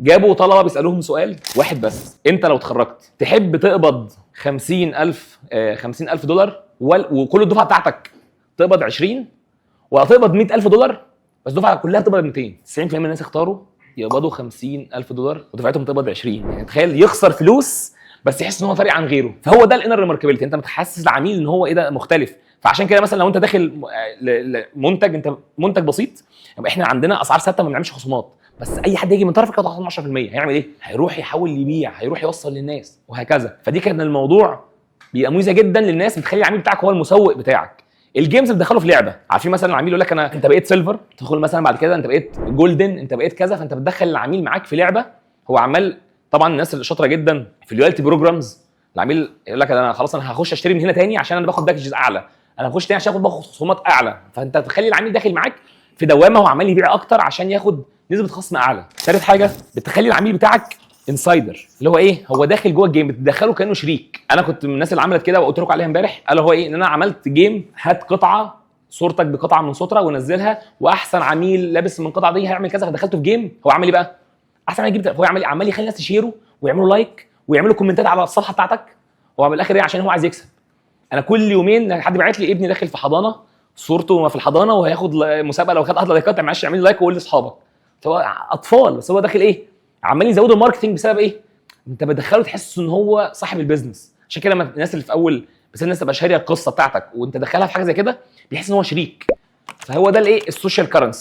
جابوا طلبه بيسالوهم سؤال واحد بس، انت لو اتخرجت تحب تقبض 50,000 دولار وكل الدفعه بتاعتك تقبض 20، ولا تقبض 100,000 دولار بس الدفعه كلها تقبض 200؟ 90% من الناس اختاروا يقبضوا 50,000 دولار ودفعتهم تقبض 20. يعني تخيل يخسر فلوس بس يحس ان هو فارق عن غيره. فهو ده الانر ريماركابيلتي، انت بتحسس العميل ان هو ايه ده مختلف. فعشان كده مثلا لو انت داخل منتج، انت منتج بسيط، يبقى احنا عندنا اسعار ثابته ما بنعملش خصومات، بس اي حد يجي من طرفك ياخد 10%، هيعمل ايه؟ هيروح يحاول يبيع، هيروح يوصل للناس وهكذا. فدي كان الموضوع بيبقى ميزه جدا للناس، بتخلي العميل بتاعك هو المسوق بتاعك. الجيمز بتدخله في لعبه، عارفين مثلا العميل يقول لك انت بقيت سيلفر، تدخل مثلا بعد كده انت بقيت جولدن، انت بقيت كذا، فانت بتدخل العميل معاك في لعبه. هو عمال طبعا الناس اللي شاطره جدا في اللويالتي بروجرامز، العميل يقول لك انا خلاص انا هخش اشتري من هنا تاني عشان انا باخد باكجز اعلى، انا هخش تاني عشان باخد خصومات اعلى. فانت تخلي العميل داخل معاك في دوامه، هو عمال يبيع اكتر عشان ياخد نسبه خصم اعلى. ثالث حاجه بتخلي العميل بتاعك انسايدر، اللي هو ايه؟ هو داخل جوه الجيم، بتدخله كانه شريك. انا كنت من الناس اللي عملت كده وقلت لكم عليها امبارح، قال هو ايه؟ ان انا عملت جيم، هات قطعه صورتك بقطعه من ستره ونزلها، واحسن عميل لابس من القطعه دي هيعمل كذا. فدخلته في جيم، هو عمل ايه بقى؟ احسن عميل هو عمال يخلي الناس تشيره ويعملوا لايك ويعملوا كومنتات على الصفحه بتاعتك. هو بالاخر ايه؟ عشان هو عايز يكسب. انا كل يومين حد باعت لي ابني داخل في حضانه، صورته في الحضانه وهياخد مسابقه، لو خد 10 لايكات معلش اعمل لايك وقول لاصحابك. فهو اطفال بس هو داخل ايه؟ عمال يزودوا الماركتنج بسبب ايه؟ انت بتدخله تحس ان هو صاحب البيزنس. عشان كده الناس اللي في اول بس الناس تبقى شاريه القصه بتاعتك وانت دخلها في حاجه زي كده، بيحس ان هو شريك. فهو ده الايه؟ السوشيال كرنسي.